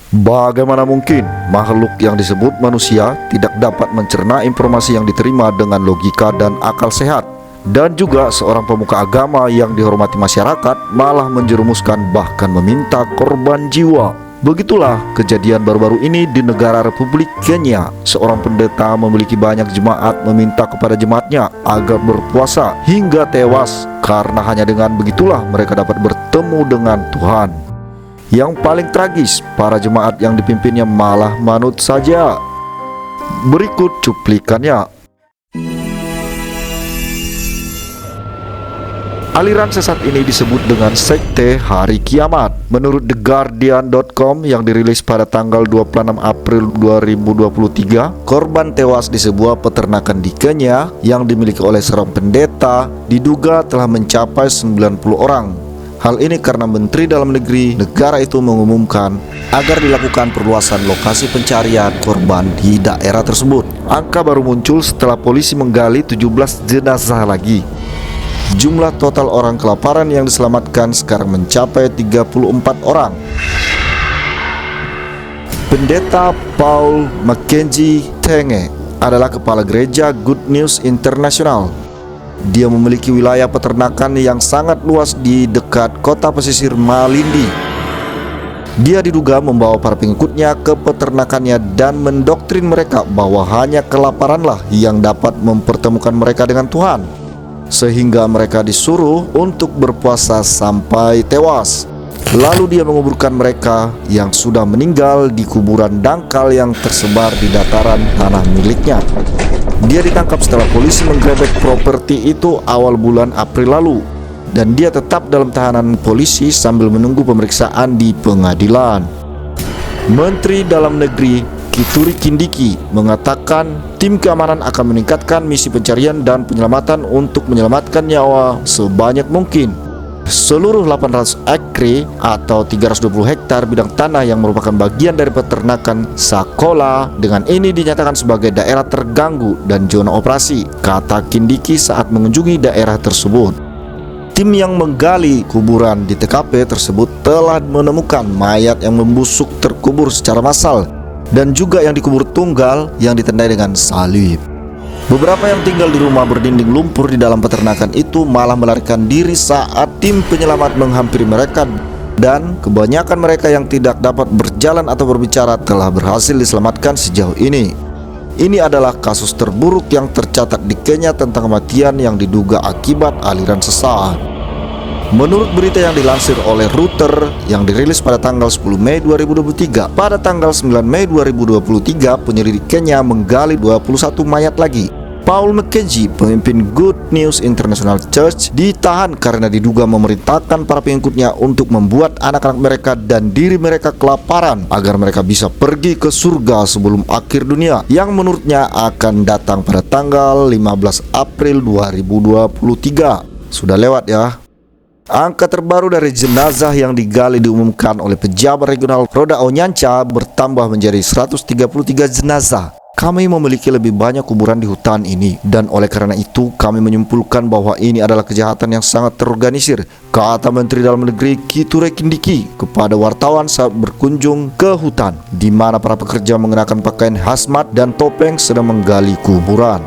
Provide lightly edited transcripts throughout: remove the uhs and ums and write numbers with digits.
Bagaimana mungkin makhluk yang disebut manusia tidak dapat mencerna informasi yang diterima dengan logika dan akal sehat? Dan juga seorang pemuka agama yang dihormati masyarakat malah menjerumuskan bahkan meminta korban jiwa. Begitulah kejadian baru-baru ini di negara Republik Kenya. Seorang pendeta memiliki banyak jemaat meminta kepada jemaatnya agar berpuasa hingga tewas, karena hanya dengan begitulah mereka dapat bertemu dengan Tuhan. Yang paling tragis, para jemaat yang dipimpinnya malah manut saja. Berikut cuplikannya. Aliran sesat ini disebut dengan sekte hari kiamat. Menurut TheGuardian.com yang dirilis pada tanggal 26 April 2023, korban tewas di sebuah peternakan di Kenya yang dimiliki oleh seorang pendeta diduga telah mencapai 90 orang. Hal ini karena Menteri Dalam Negeri negara itu mengumumkan agar dilakukan perluasan lokasi pencarian korban di daerah tersebut. Angka baru muncul setelah polisi menggali 17 jenazah lagi. Jumlah total orang kelaparan yang diselamatkan sekarang mencapai 34 orang. Pendeta Paul Mackenzie Tenge adalah kepala gereja Good News International. Dia memiliki wilayah peternakan yang sangat luas di dekat kota pesisir Malindi. Dia diduga membawa para pengikutnya ke peternakannya dan mendoktrin mereka bahwa hanya kelaparanlah yang dapat mempertemukan mereka dengan Tuhan, sehingga mereka disuruh untuk berpuasa sampai tewas. Lalu dia menguburkan mereka yang sudah meninggal di kuburan dangkal yang tersebar di dataran tanah miliknya. Dia ditangkap setelah polisi menggerebek properti itu awal bulan April lalu, dan dia tetap dalam tahanan polisi sambil menunggu pemeriksaan di pengadilan. Menteri Dalam Negeri Kithure Kindiki mengatakan tim keamanan akan meningkatkan misi pencarian dan penyelamatan untuk menyelamatkan nyawa sebanyak mungkin. Seluruh 800 ekre atau 320 hektar bidang tanah yang merupakan bagian dari peternakan Sakola dengan ini dinyatakan sebagai daerah terganggu dan zona operasi, kata Kindiki saat mengunjungi daerah tersebut. Tim yang menggali kuburan di TKP tersebut telah menemukan mayat yang membusuk terkubur secara massal dan juga yang dikubur tunggal yang ditandai dengan salib. Beberapa yang tinggal di rumah berdinding lumpur di dalam peternakan itu malah melarikan diri saat tim penyelamat menghampiri mereka, dan kebanyakan mereka yang tidak dapat berjalan atau berbicara telah berhasil diselamatkan sejauh ini. Ini adalah kasus terburuk yang tercatat di Kenya tentang kematian yang diduga akibat aliran sesat. Menurut berita yang dilansir oleh Reuters yang dirilis pada tanggal 10 Mei 2023, pada tanggal 9 Mei 2023 penyelidik Kenya menggali 21 mayat lagi. Paul Mackenzie, pemimpin Good News International Church, ditahan karena diduga memerintahkan para pengikutnya untuk membuat anak-anak mereka dan diri mereka kelaparan agar mereka bisa pergi ke surga sebelum akhir dunia yang menurutnya akan datang pada tanggal 15 April 2023. Sudah lewat ya. Angka terbaru dari jenazah yang digali diumumkan oleh pejabat regional Roda Onyancha bertambah menjadi 133 jenazah. Kami memiliki lebih banyak kuburan di hutan ini, dan oleh karena itu kami menyimpulkan bahwa ini adalah kejahatan yang sangat terorganisir, kata Menteri Dalam Negeri Kithure Kindiki kepada wartawan saat berkunjung ke hutan, di mana para pekerja mengenakan pakaian hazmat dan topeng sedang menggali kuburan.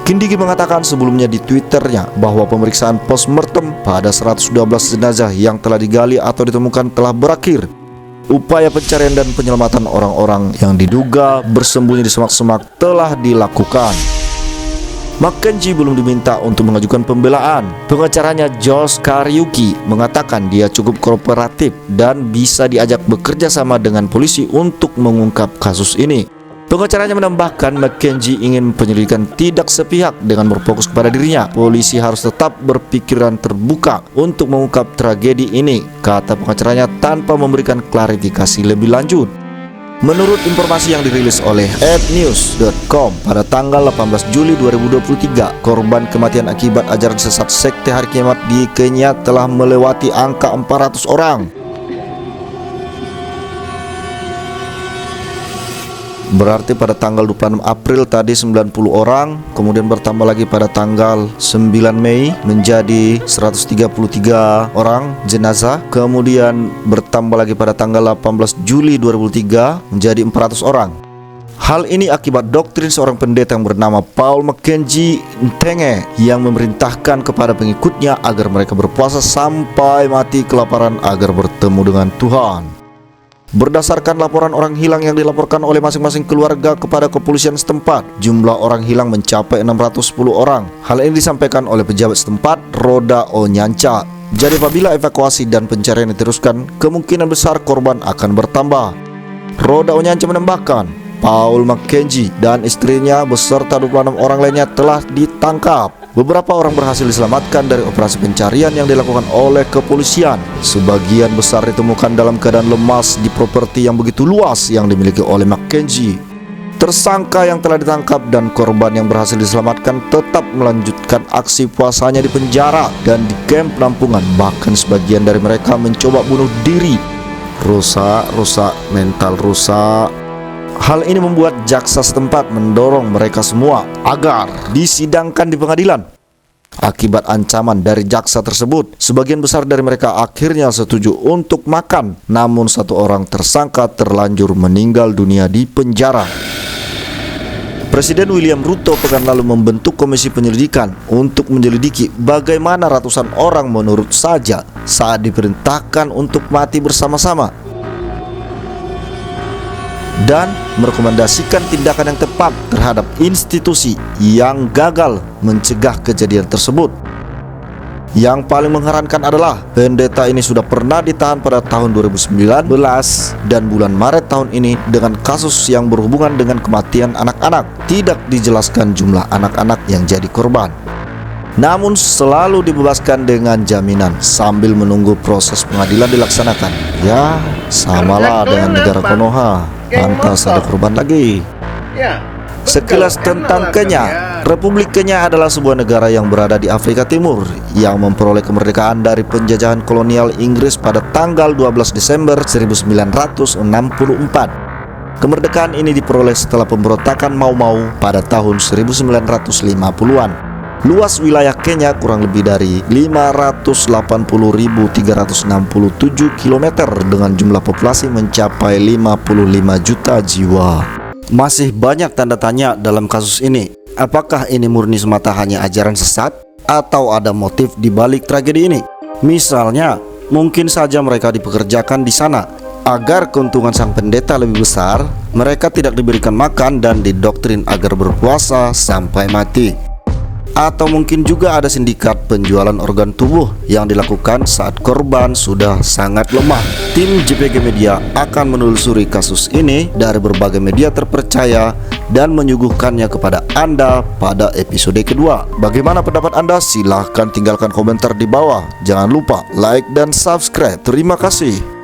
Kindiki mengatakan sebelumnya di Twitternya bahwa pemeriksaan postmortem pada 112 jenazah yang telah digali atau ditemukan telah berakhir. Upaya pencarian dan penyelamatan orang-orang yang diduga bersembunyi di semak-semak telah dilakukan. Mackenzie belum diminta untuk mengajukan pembelaan. Pengacaranya Josh Kariuki mengatakan dia cukup kooperatif dan bisa diajak bekerja sama dengan polisi untuk mengungkap kasus ini. Pengacaranya menambahkan Mackenzie ingin penyelidikan tidak sepihak dengan berfokus kepada dirinya. Polisi harus tetap berpikiran terbuka untuk mengungkap tragedi ini, kata pengacaranya tanpa memberikan klarifikasi lebih lanjut. Menurut informasi yang dirilis oleh adnews.com pada tanggal 18 Juli 2023, korban kematian akibat ajaran sesat sekte hari kiamat di Kenya telah melewati angka 400 orang. Berarti pada tanggal 26 April tadi 90 orang, kemudian bertambah lagi pada tanggal 9 Mei menjadi 133 orang jenazah, kemudian bertambah lagi pada tanggal 18 Juli 2003 menjadi 400 orang. Hal ini akibat doktrin seorang pendeta yang bernama Paul Mackenzie Ntenge yang memerintahkan kepada pengikutnya agar mereka berpuasa sampai mati kelaparan agar bertemu dengan Tuhan. Berdasarkan laporan orang hilang yang dilaporkan oleh masing-masing keluarga kepada kepolisian setempat, jumlah orang hilang mencapai 610 orang. Hal ini disampaikan oleh pejabat setempat, Roda Onyancha. Jadi apabila evakuasi dan pencarian diteruskan, kemungkinan besar korban akan bertambah. Roda Onyancha menambahkan, Paul Mackenzie dan istrinya beserta 26 orang lainnya telah ditangkap. Beberapa orang berhasil diselamatkan dari operasi pencarian yang dilakukan oleh kepolisian. Sebagian besar ditemukan dalam keadaan lemas di properti yang begitu luas yang dimiliki oleh Mackenzie. Tersangka yang telah ditangkap dan korban yang berhasil diselamatkan tetap melanjutkan aksi puasanya di penjara dan di kamp penampungan. Bahkan sebagian dari mereka mencoba bunuh diri. Rusak, mental rusak. Hal ini membuat jaksa setempat mendorong mereka semua agar disidangkan di pengadilan. Akibat ancaman dari jaksa tersebut, sebagian besar dari mereka akhirnya setuju untuk makan. Namun satu orang tersangka terlanjur meninggal dunia di penjara. Presiden William Ruto pekan lalu membentuk komisi penyelidikan untuk menyelidiki bagaimana ratusan orang menurut saja saat diperintahkan untuk mati bersama-sama, dan merekomendasikan tindakan yang tepat terhadap institusi yang gagal mencegah kejadian tersebut. Yang paling mengherankan adalah pendeta ini sudah pernah ditahan pada tahun 2019 dan bulan Maret tahun ini dengan kasus yang berhubungan dengan kematian anak-anak. Tidak dijelaskan jumlah anak-anak yang jadi korban, namun selalu dibebaskan dengan jaminan sambil menunggu proses pengadilan dilaksanakan. Ya, samalah dengan negara Konoha. Pantas ada korban lagi. Sekilas tentang Kenya. Republik Kenya adalah sebuah negara yang berada di Afrika Timur yang memperoleh kemerdekaan dari penjajahan kolonial Inggris pada tanggal 12 Desember 1964. Kemerdekaan ini diperoleh setelah pemberontakan Mau Mau pada tahun 1950-an. Luas wilayah Kenya kurang lebih dari 580.367 km dengan jumlah populasi mencapai 55 juta jiwa. Masih banyak tanda tanya dalam kasus ini. Apakah ini murni semata hanya ajaran sesat atau ada motif di balik tragedi ini? Misalnya, mungkin saja mereka dipekerjakan di sana agar keuntungan sang pendeta lebih besar. Mereka tidak diberikan makan dan didoktrin agar berpuasa sampai mati. Atau mungkin juga ada sindikat penjualan organ tubuh yang dilakukan saat korban sudah sangat lemah. Tim JPG Media akan menelusuri kasus ini dari berbagai media terpercaya dan menyuguhkannya kepada Anda pada episode kedua. Bagaimana pendapat Anda? Silahkan tinggalkan komentar di bawah. Jangan lupa like dan subscribe. Terima kasih.